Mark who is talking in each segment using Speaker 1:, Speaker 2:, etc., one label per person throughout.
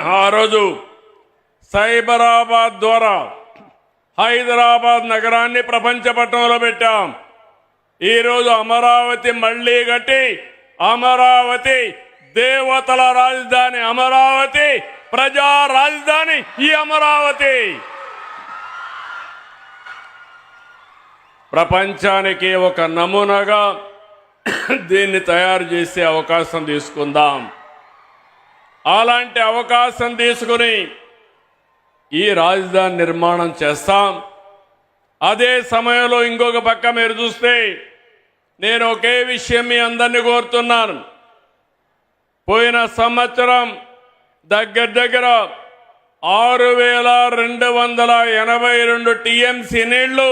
Speaker 1: ఆ రోజు సైబరాబాద్ ద్వారా హైదరాబాద్ నగరాన్ని ప్రపంచ పట్టణంలో పెట్టాం. ఈరోజు అమరావతి మళ్లీ కట్టి అమరావతి దేవతల రాజధాని, అమరావతి ప్రజా రాజధాని. ఈ అమరావతి ప్రపంచానికి ఒక నమూనాగా దీన్ని తయారు చేసే అవకాశం తీసుకుందాం. అలాంటి అవకాశం తీసుకుని ఈ రాజధాని నిర్మాణం చేస్తాం. అదే సమయంలో ఇంకొక పక్క మీరు చూస్తే నేను ఒకే విషయం మీ అందరినీ కోరుతున్నాను. పోయిన సంవత్సరం దగ్గర 6,282 టీఎంసీ నీళ్లు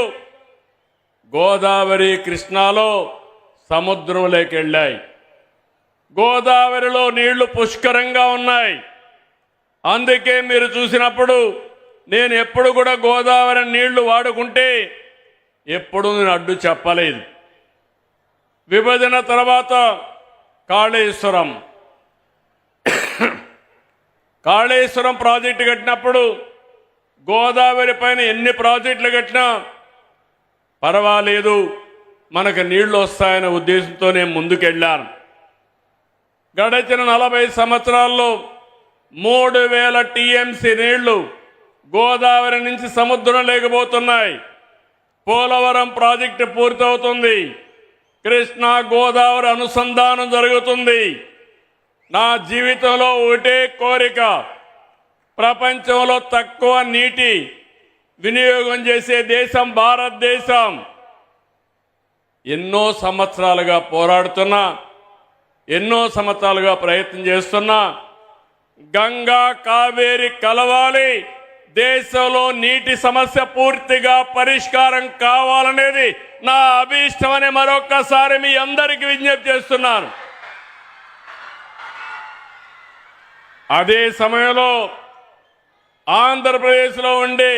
Speaker 1: గోదావరి కృష్ణాలో సముద్రంలోకి వెళ్ళాయి. గోదావరిలో నీళ్లు పుష్కరంగా ఉన్నాయి. అందుకే మీరు చూసినప్పుడు నేను ఎప్పుడు కూడా గోదావరి నీళ్లు వాడుకుంటే ఎప్పుడు నేను అడ్డు చెప్పలేదు. విభజన తర్వాత కాళేశ్వరం ప్రాజెక్టు కట్టినప్పుడు గోదావరి పైన ఎన్ని ప్రాజెక్టులు కట్టినా పర్వాలేదు, మనకు నీళ్లు వస్తాయనే ఉద్దేశంతో నేను ముందుకెళ్ళాను. గడిచిన 40 సంవత్సరాల్లో 3,000 టీఎంసీ నీళ్లు గోదావరి నుంచి సముద్రం లేకపోతున్నాయి. పోలవరం ప్రాజెక్టు పూర్తవుతుంది. కృష్ణా గోదావరి అనుసంధానం జరుగుతుంది. నా జీవితంలో ఒకటే కోరిక, ప్రపంచంలో తక్కువ నీటి వినియోగం చేసే దేశం భారతదేశం. ఎన్నో సంవత్సరాలుగా పోరాడుతున్నా, ఎన్నో సంవత్సరాలుగా ప్రయత్నం చేస్తున్నా, గంగా కావేరి కలవాలి, దేశంలో నీటి సమస్య పూర్తిగా పరిష్కారం కావాలనేది నా అభీష్టమని మరొక్కసారి మీ అందరికీ విజ్ఞప్తి చేస్తున్నాను. అదే సమయంలో ఆంధ్రప్రదేశ్లో ఉండే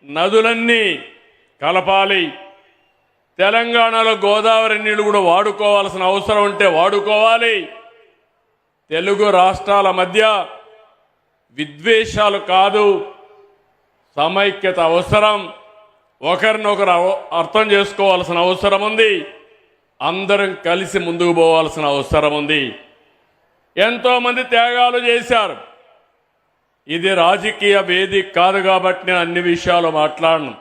Speaker 1: నదులన్నీ కలపాలి. తెలంగాణలో గోదావరి నీళ్లు కూడా వాడుకోవాల్సిన అవసరం ఉంటే వాడుకోవాలి. తెలుగు రాష్ట్రాల మధ్య విద్వేషాలు కాదు, సమైక్యత అవసరం. ఒకరినొకరు అర్థం చేసుకోవాల్సిన అవసరం ఉంది. అందరం కలిసి ముందుకు పోవాల్సిన అవసరం ఉంది. ఎంతోమంది త్యాగాలు చేశారు. ఇది రాజకీయ వేదిక కాదు కాబట్టి నేను అన్ని విషయాలు మాట్లాడను.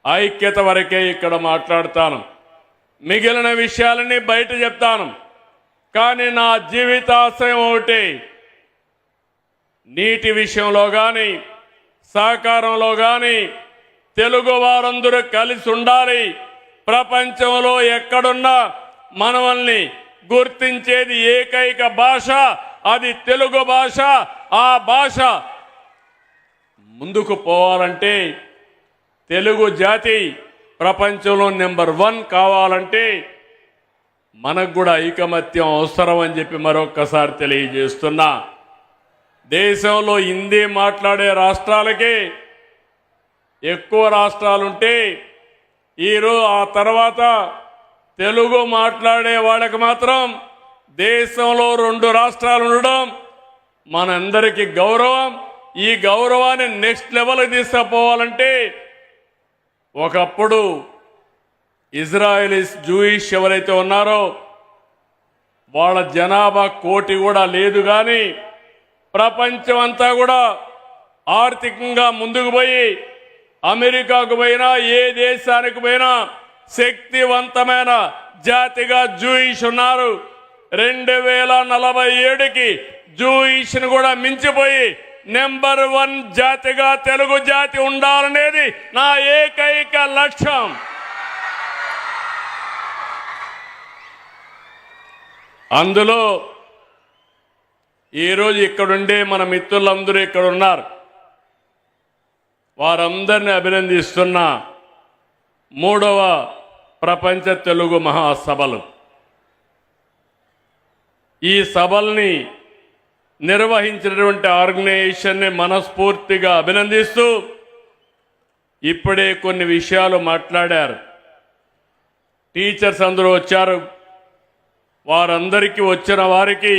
Speaker 1: ఐక్యత వరకే ఇక్కడ మాట్లాడతాను. మిగిలిన విషయాలన్నీ బయట చెప్తాను. కానీ నా జీవితాశయం ఒకటి, నీటి విషయంలో కానీ సహకారంలో కానీ తెలుగు వారందరూ కలిసి ఉండాలి. ప్రపంచంలో ఎక్కడున్నా మనల్ని గుర్తించేది ఏకైక భాష, అది తెలుగు భాష. ఆ భాష ముందుకు పోవాలంటే, తెలుగు జాతి ప్రపంచంలో నెంబర్ 1 కావాలంటే మనకు కూడా ఐకమత్యం అవసరం అని చెప్పి మరొక్కసారి తెలియజేస్తున్నా. దేశంలో హిందీ మాట్లాడే రాష్ట్రాలకి ఎక్కువ రాష్ట్రాలుంటే ఆ తర్వాత తెలుగు మాట్లాడే వాళ్ళకి మాత్రం దేశంలో 2 రాష్ట్రాలు ఉండడం మనందరికీ గౌరవం. ఈ గౌరవాన్ని నెక్స్ట్ లెవెల్కి తీసుకుపోవాలంటే ఒకప్పుడు ఇజ్రాయెలీస్ జూయిష్ ఎవరైతే ఉన్నారో వాళ్ళ జనాభా 1 కోటి కూడా లేదు. కానీ ప్రపంచం అంతా కూడా ఆర్థికంగా ముందుకు పోయి అమెరికాకు పోయినా ఏ దేశానికి పోయినా శక్తివంతమైన జాతిగా జూయిష్ ఉన్నారు. 2047కి జూయిష్ను కూడా మించిపోయి నెంబర్ 1 జాతిగా తెలుగు జాతి ఉండాలనేది నా ఏకైక లక్ష్యం. అందులో ఈరోజు ఇక్కడుండే మన మిత్రులందరూ ఇక్కడ ఉన్నారు. వారందరినీ అభినందిస్తున్నా. 3వ ప్రపంచ తెలుగు మహాసభలు, ఈ సభల్ని నిర్వహించినటువంటి ఆర్గనైజేషన్ని మనస్ఫూర్తిగా అభినందిస్తూ ఇప్పుడే కొన్ని విషయాలు మాట్లాడారు. టీచర్స్ అందరూ వచ్చారు. వారందరికీ వచ్చిన వారికి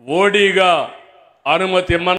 Speaker 1: ఓడీగా అనుమతి